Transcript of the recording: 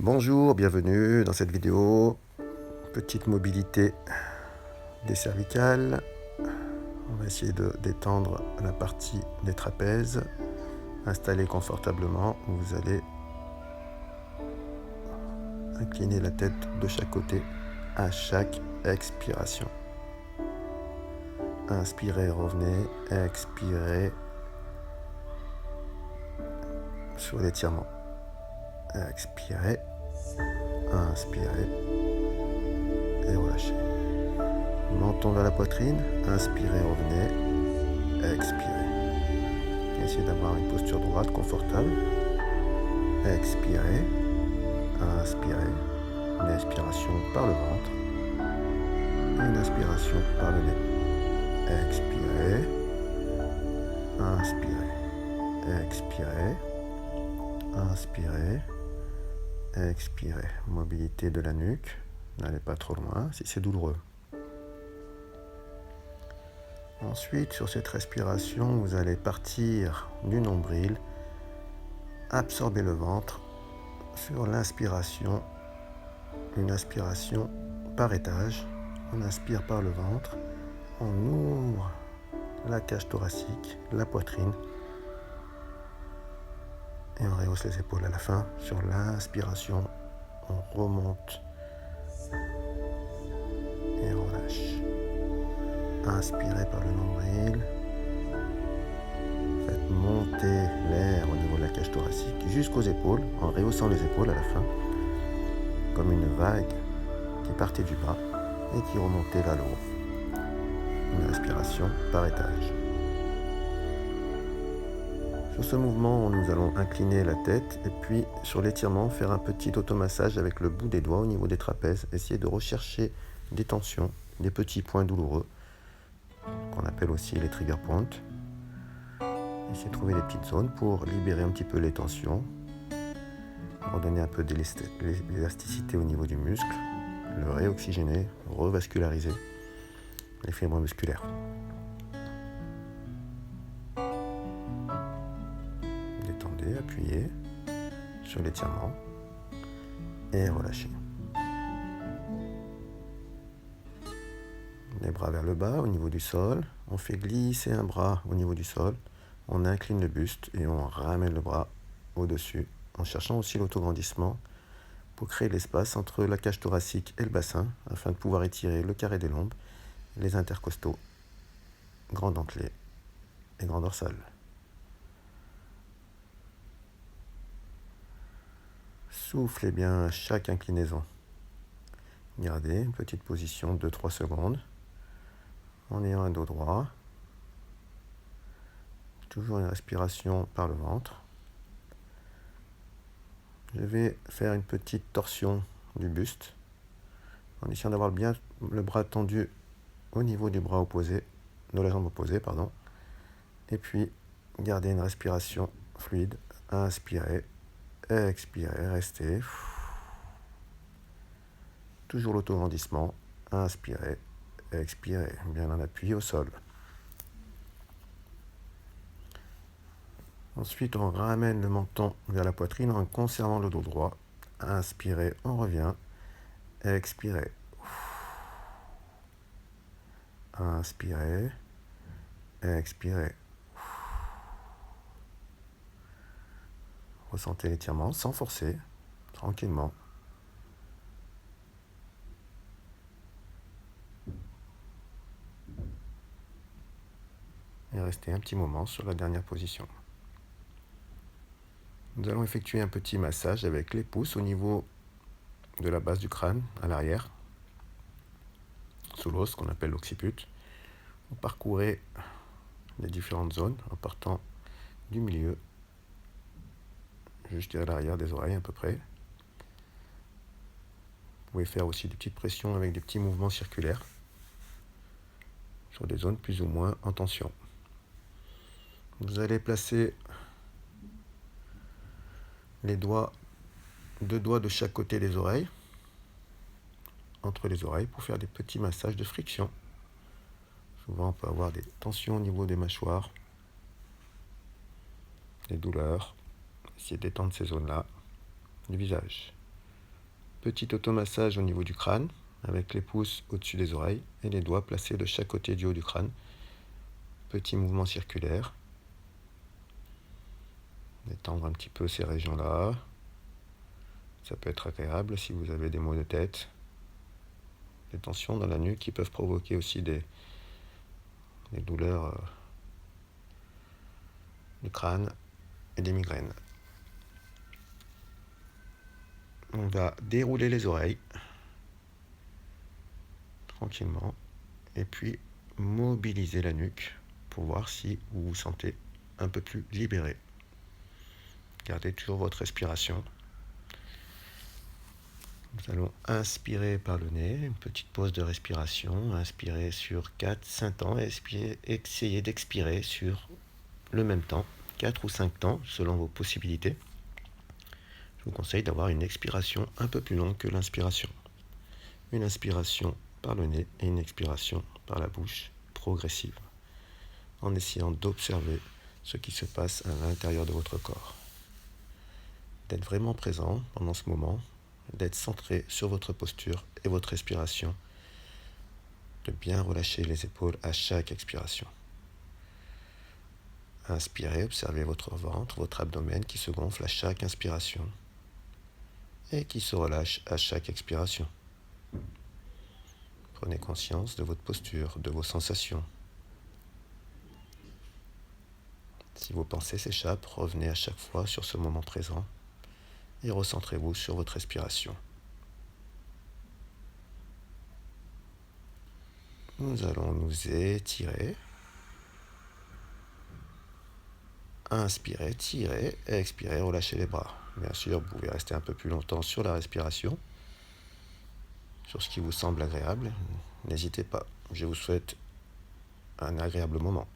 Bonjour, bienvenue dans cette vidéo. Petite mobilité des cervicales. On va essayer de détendre la partie des trapèzes. Installez confortablement. Vous allez incliner la tête de chaque côté à chaque expiration. Inspirez, revenez. Expirez sur l'étirement. Expirez. Inspirez. Et relâchez. Menton vers la poitrine. Inspirez, revenez. Expirez. Essayez d'avoir une posture droite, confortable. Expirez. Inspirez. Une expiration par le ventre. Une inspiration par le nez. Expirez. Inspirez. Expirez. Inspirez. Expirez. Mobilité de la nuque. N'allez pas trop loin si c'est douloureux. Ensuite, sur cette respiration, vous allez partir du nombril, absorber le ventre. Sur l'inspiration, une inspiration par étage. On inspire par le ventre, on ouvre la cage thoracique, la poitrine, et on rehausse les épaules à la fin. Sur l'inspiration, on remonte et on relâche. Inspirez par le nombril. Faites monter l'air au niveau de la cage thoracique jusqu'aux épaules, en rehaussant les épaules à la fin, comme une vague qui partait du bas et qui remontait vers le haut. Une respiration par étage. Sur ce mouvement, nous allons incliner la tête et puis sur l'étirement, faire un petit automassage avec le bout des doigts au niveau des trapèzes. Essayer de rechercher des tensions, des petits points douloureux, qu'on appelle aussi les trigger points. Essayez de trouver des petites zones pour libérer un petit peu les tensions, redonner un peu d'élasticité au niveau du muscle, le réoxygéner, revasculariser les fibres musculaires. Détendez, appuyez sur l'étirement et relâchez. Les bras vers le bas au niveau du sol. On fait glisser un bras au niveau du sol. On incline le buste et on ramène le bras au-dessus en cherchant aussi l'autograndissement pour créer l'espace entre la cage thoracique et le bassin afin de pouvoir étirer le carré des lombes, les intercostaux, grand dentelé et grand dorsal. Soufflez bien à chaque inclinaison. Gardez une petite position de 2-3 secondes en ayant un dos droit. Toujours une respiration par le ventre. Je vais faire une petite torsion du buste en essayant d'avoir bien le bras tendu au niveau du bras opposé, de la jambe opposée, pardon. Et puis, gardez une respiration fluide. Inspirez, expirez, restez. Toujours l'autograndissement. Inspirez, expirez. Bien en appui au sol. Ensuite, on ramène le menton vers la poitrine en conservant le dos droit. Inspirez, on revient. Expirez. Inspirez. Expirez. Ressentez l'étirement sans forcer, tranquillement. Et restez un petit moment sur la dernière position. Nous allons effectuer un petit massage avec les pouces au niveau de la base du crâne, à l'arrière, sous l'os qu'on appelle l'occiput. Vous parcourez les différentes zones en partant du milieu jusqu'à l'arrière des oreilles à peu près. Vous pouvez faire aussi des petites pressions avec des petits mouvements circulaires sur des zones plus ou moins en tension. Vous allez placer les doigts, 2 doigts de chaque côté des oreilles, entre les oreilles, pour faire des petits massages de friction. Souvent, on peut avoir des tensions au niveau des mâchoires, des douleurs. Essayez de détendre ces zones-là du visage. Petit automassage au niveau du crâne, avec les pouces au-dessus des oreilles et les doigts placés de chaque côté du haut du crâne. Petit mouvement circulaire. Détendre un petit peu ces régions-là. Ça peut être agréable si vous avez des maux de tête, des tensions dans la nuque qui peuvent provoquer aussi des douleurs du crâne et des migraines. On va dérouler les oreilles tranquillement et puis mobiliser la nuque pour voir si vous vous sentez un peu plus libéré. Gardez toujours votre respiration. Nous allons inspirer par le nez, une petite pause de respiration, inspirer sur 4-5 temps et essayer d'expirer sur le même temps, 4 ou 5 temps selon vos possibilités. Je vous conseille d'avoir une expiration un peu plus longue que l'inspiration. Une inspiration par le nez et une expiration par la bouche progressive, en essayant d'observer ce qui se passe à l'intérieur de votre corps. D'être vraiment présent pendant ce moment, d'être centré sur votre posture et votre respiration, de bien relâcher les épaules à chaque expiration. Inspirez, observez votre ventre, votre abdomen qui se gonfle à chaque inspiration et qui se relâche à chaque expiration. Prenez conscience de votre posture, de vos sensations. Si vos pensées s'échappent, revenez à chaque fois sur ce moment présent et recentrez-vous sur votre respiration. Nous allons nous étirer. Inspirez, tirez, expirez, relâchez les bras. Bien sûr, vous pouvez rester un peu plus longtemps sur la respiration, sur ce qui vous semble agréable. N'hésitez pas. Je vous souhaite un agréable moment.